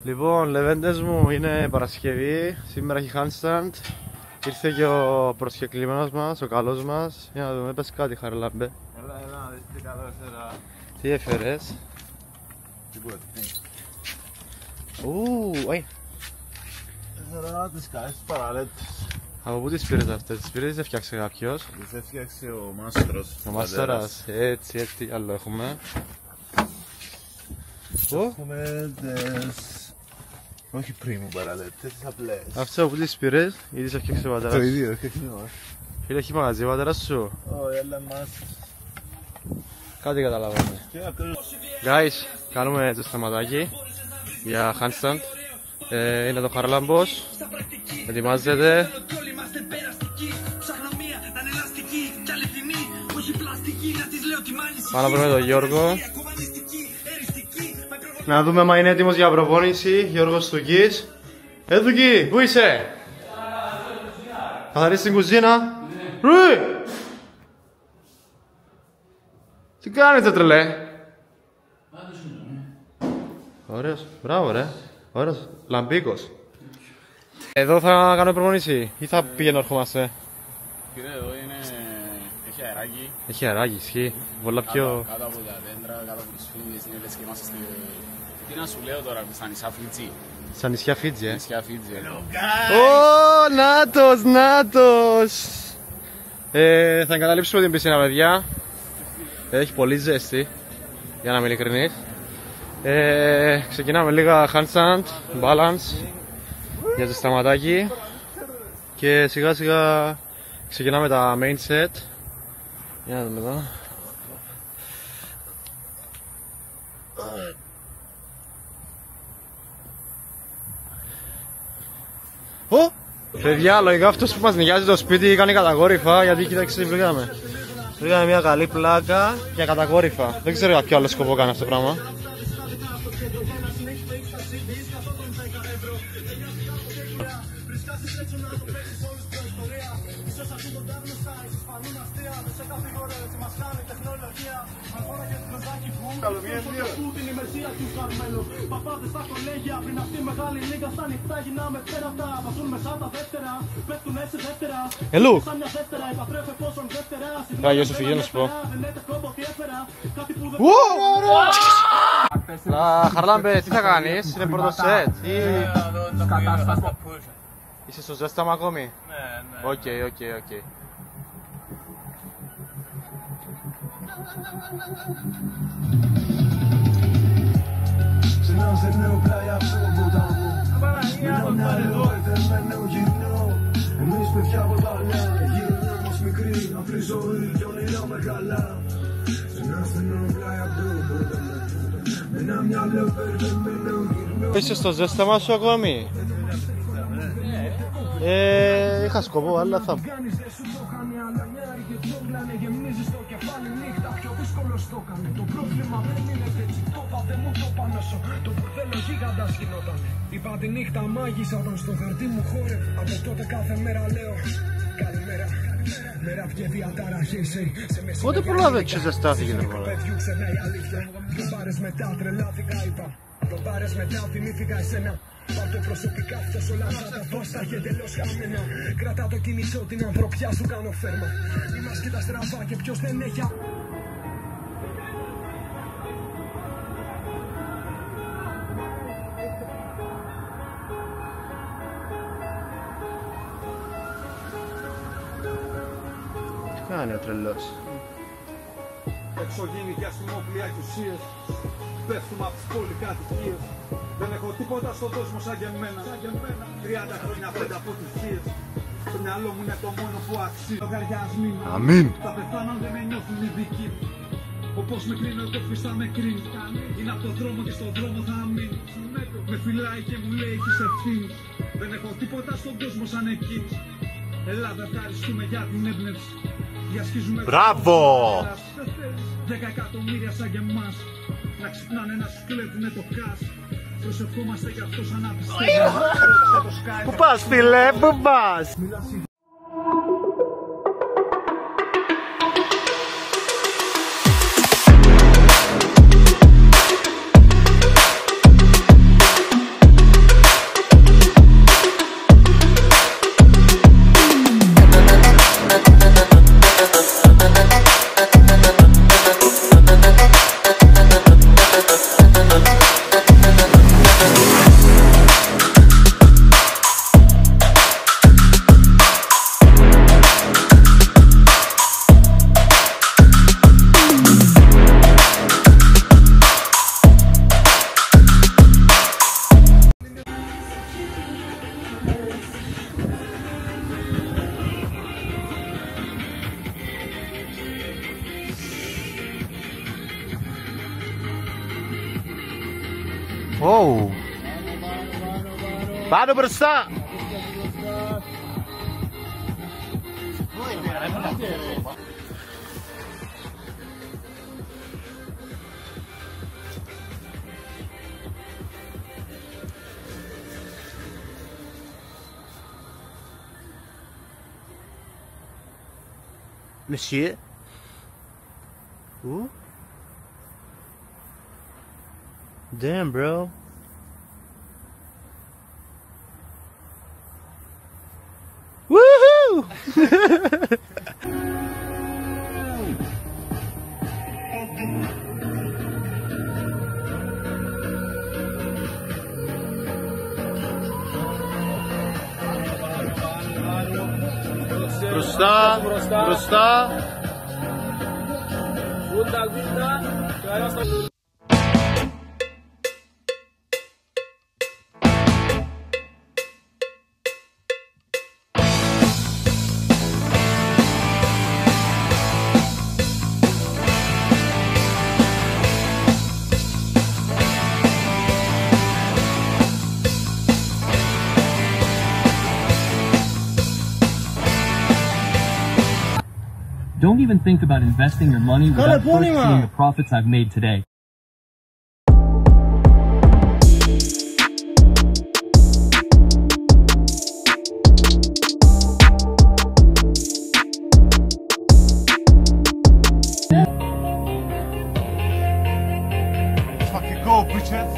Λοιπόν, λεβέντες μου, είναι Παρασκευή, σήμερα έχει handstand. Ήρθε και ο προσκεκλημένος μας, ο καλός μας. Για να δούμε, πες κάτι Χαρλάμπε. Έλα να δεις τι καλό έφερα. Τι έφερες? Τίποτα. Έφερα τις καλές παραλέτες. Από πού τις πήρες αυτές, τις πήρες, τις έφτιαξε κάποιος? Τις έφτιαξε ο Μάστρος. Ο Μάστορας, έτσι, τι άλλο έχουμε? Έχουμε τις... όχι πρίμου παραλέτες, τις απλές. Αυτές από πού τις πήρες ή τις έφτιαξε ο πατέρας? Το ίδιο, όχι κοινό. Φίλε, έχει μαγαζί ο πατέρας σου? Όχι, έλα μας. Κάτι καταλαβαίνουμε. Guys, κάνουμε το σταματάκι για handstand. Είναι το Χαρλάμπος. Ετοιμάζεται. Πάνω βρούμε τον Γιώργο. Να δούμε αν είναι έτοιμος για προπόνηση. Γιώργος Τουκής. Τουκή, πού είσαι? Καθαρίζεις την κουζίνα? Ρουι! Τι κάνετε τρελέ? Ωραίος, μπράβο ρε. Ωραίος, λαμπίκος. Εδώ θα κάνω προπόνηση ή θα πηγαίνω ερχόμαστε? Κύριε, εδώ είναι... έχει αεράκι. Έχει αεράκι, ισχύει. Πολλά πιο... Κάτω από τα δέντρα, κάτω από τις φύλλες, είναι λες και είμαστε στη... Τι να σου λέω τώρα, στα νησιά Φίτζι. Στα νησιά Φίτζι, Νησιά Φίτζι. Ω, νάτος, νάτος! Θα εγκαταλείψουμε την πισίνα, παιδιά. Έχει πολύ ζέστη, για να είμαι ειλικρινής. Ξεκινάμε λίγα handstand, balance για το σταματάκι και σιγά σιγά ξεκινάμε τα main set. Για να δούμε εδώ. Παιδιά, λογικά αυτός που μας νοικιάζει το σπίτι κάνει κατακόρυφα, γιατί κοίταξε τι βρήκαμε. Βρήκαμε μια καλή πλάκα για κατακόρυφα. Δεν ξέρω για ποιο άλλο σκοπό κάνει αυτό το πράγμα. Ελού! Γεια σου φυγεί να σου πω. Χαρλάμπε, τι θα κάνεις? Είναι πρώτο σετ ή... Είσαι στο ζέσταμα ακόμη? Ναι. Οκ. Είσαι στο ζέσταμα σου ακόμη? Είχα σκοπό, αλλά θα... Το πρόβλημα δεν είναι έτσι, το πάτε μου το πάνω σου. Το μπουρδέλο γίγαντας γινόταν. Είπα τη νύχτα μάγισσα όταν στο χαρτί μου χόρευ. Από τότε κάθε μέρα λέω καλημέρα. Μέρα βγε διαταραχές. Πότε προλάβε και ζεστάθηκε το πράγμα? Το πάρες μετά τρελάθηκα είπα. Το πάρες μετά θυμήθηκα εσένα. Πάρ' το προσωπικά αυτός όλα σαν τα φώστα και τελώς χαμένα. Κρατά το κινησό την ανθρωπιά σου κάνω φέρμα. Είμαστε και τα στραβά και ποιος δεν έχει. Τι κάνει ο τρελός? Εξωγήινοι και αστυνομοπλία και ουσίες. Πέφτουμε από τις πολυκατοικίες. Δεν έχω τίποτα στον κόσμο σαν και εμένα. 30 χρόνια πέντε αποτυχίες. Το μυαλό μου είναι το μόνο που αξίζει. Λογαριασμοί μου. Αμήν. Θα πεθάνω αν δεν με νιώθουν οι δικοί μου. Όπως με κρίνω εγώ ποιος θα με κρίνει. Είναι από τον δρόμο και στον δρόμο θα μείνει. Με φυλάει και μου λέει έχεις ευθύνη. Δεν έχω τίποτα στον κόσμο σαν εκείνη. Ελλάδα, ευχαριστούμε για την έμπνευση. Μπράβο! 10 εκατομμύρια σαν και εμάς. Να ξυπνάνε να σου κλέβουνε το κας. Προσευχόμαστε κι αυτός αν απιστεύει. Πού πας φίλε, πού πας? Wow. Πάνω μπροστά. Monsieur. Ooh. Damn, bro. Woohoo! Μπροστά, μπροστά. Don't even think about investing your money without first seeing the profits I've made today. Fucking go, bitches.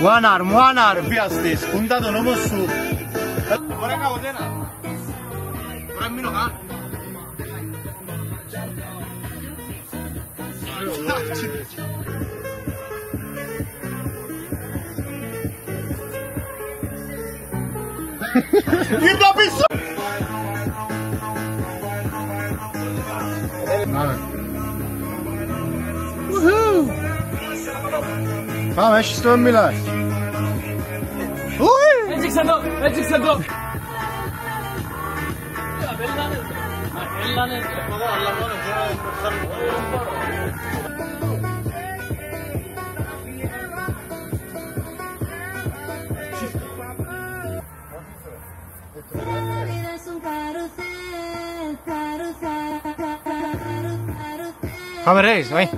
One arm, βιαστής, κουντά τον νόμο σου. Ωραία καβοτένα. Ωραία μείνω καν. Γύρνα πίσω. Πάμε, έχεις το μιλάς. Έτσιξε εδώ, έτσιξε εδώ. Πάμε ρε, ρε.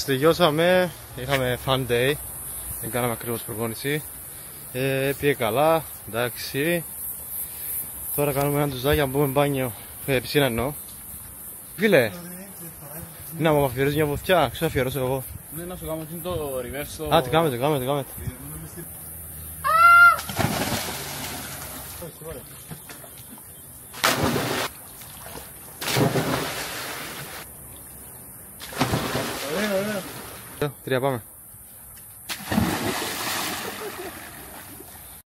Τελειώσαμε, είχαμε fun day, δεν κάναμε ακριβώς προπόνηση, πήγε καλά, εντάξει. Τώρα κάνουμε ένα τουζάκι να μπούμε μπάνιο, πισίνα εννοώ. Φίλε, να μου αφιερώσεις μια βοηθιά, ξέρω αφιερώσω εγώ. Ναι, να σου κάνω το reverse. Α, τι κάμετε, κάμετε. Ωραία. 3 πάμε.